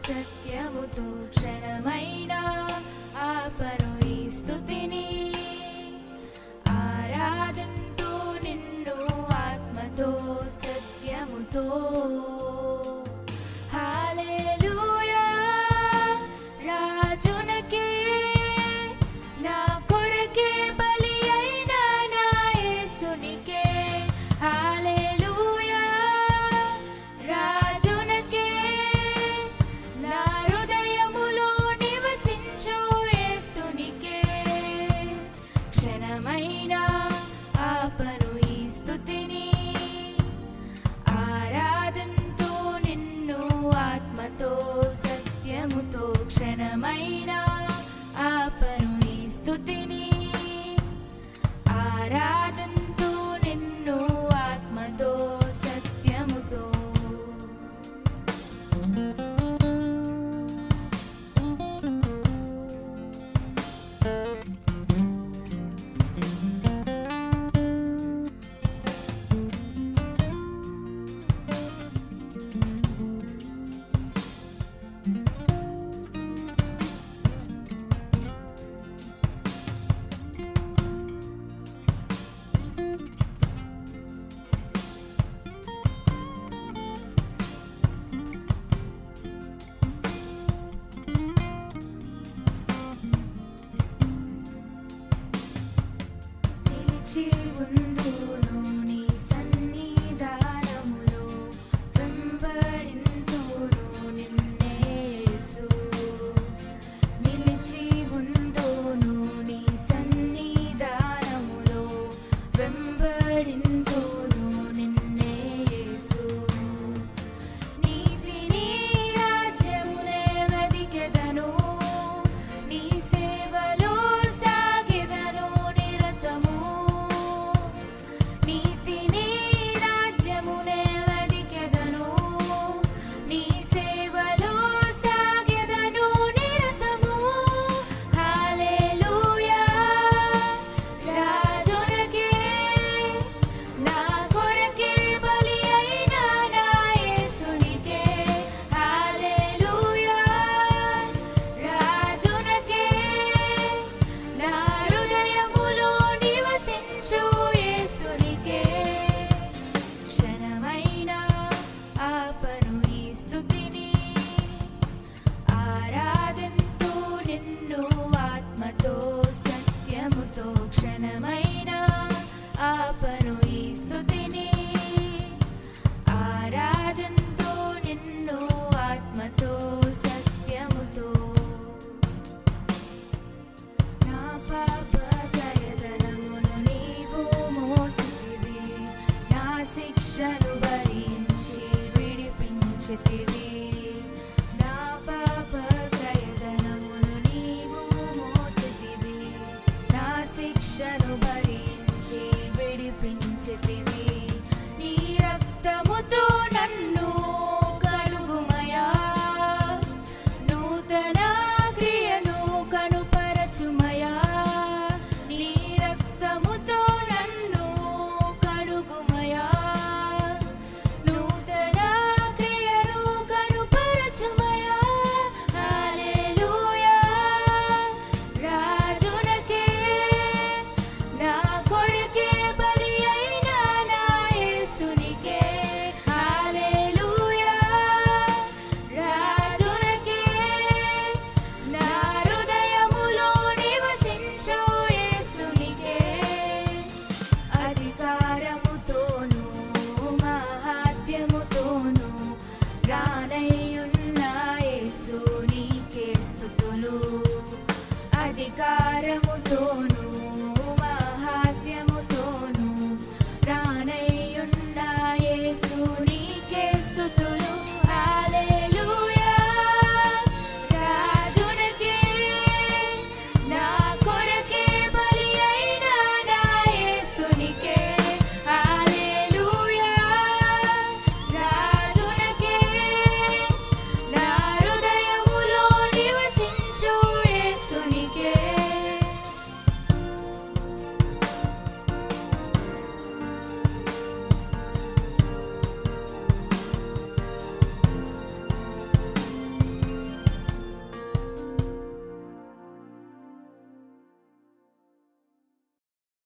సత్యముతో క్షణమైనా ఆపను ఈ స్తుతిని. ఆరాధంతో నిన్ను ఆత్మతో సత్యముతో. హల్లెలూయా రాజునకే నా కొరకే బలి అయిన నా యేసునికే. హల్లెలూయా రాజునకే నా హృదయములో నివసించు యేసునికే. క్షణమైనా ఆపను ఈ స్తుతిని. ఆరాధంతో నిన్ను ఆత్మతో సత్యముతో క్షణమైనా ఆపను ఈ స్తుతిని. ఆరాధంతో నిన్ను ఆత్మతో సత్యముతో. నిలిచి ఉందును నీ సన్నిధానములో, వెంబడింతును నిన్నే యేసు. నిలిచి ఉందును నీ సన్నిధానములో, వెంబడింతును నిన్నే యేసు. నీతిని రాజ్యమునే వెదికెదను, నీ సేవలో సాగెదను నిరతము. నీతిని రాజ్యమునే వెదికెదను, నీ సేవలో సాగెదను నిరతము. హల్లెలూయా రాజునకే నా కొరకే బలి అయిన నా యేసునికే. హల్లెలూయా రాజునకే నా హృదయములో నివసించు యేసునికే. క్షణమైనా ఆపను ఈ స్తుతిని. ఆరాధంతో నిన్ను ఆత్మతో సత్యముతో క్షణమైనా ఆపను ఈ స్తుతిని. ఆరాధంతో నిన్ను ఆత్మతో సత్యముతో. నా పాప దయదనమును నీవు మోసితివి, నా శిక్షను భరించి విడిపించితివి. నా పాప దయదనమును నీవు మోసితివి, నా శిక్షను భరించి విడిపించితివి. నీ రక్తముతో నన్ను కడుగుమయా, నూతన క్రియను కనుపరచుమయా. నీ రక్తముతో నన్ను కడుగుమయా, నూతన క్రియను కనుపరచుమయా. హల్లెలూయా రాజునకే నా కొరకే బలి అయిన నా యేసునికే. హల్లెలూయా రాజునకే నా హృదయములో నివసించు యేసునికే. అధికారముతోను మహాత్మ్యముతోను రానయ్యున్న యేసు నీకే స్తుతులు. అధికారముతోను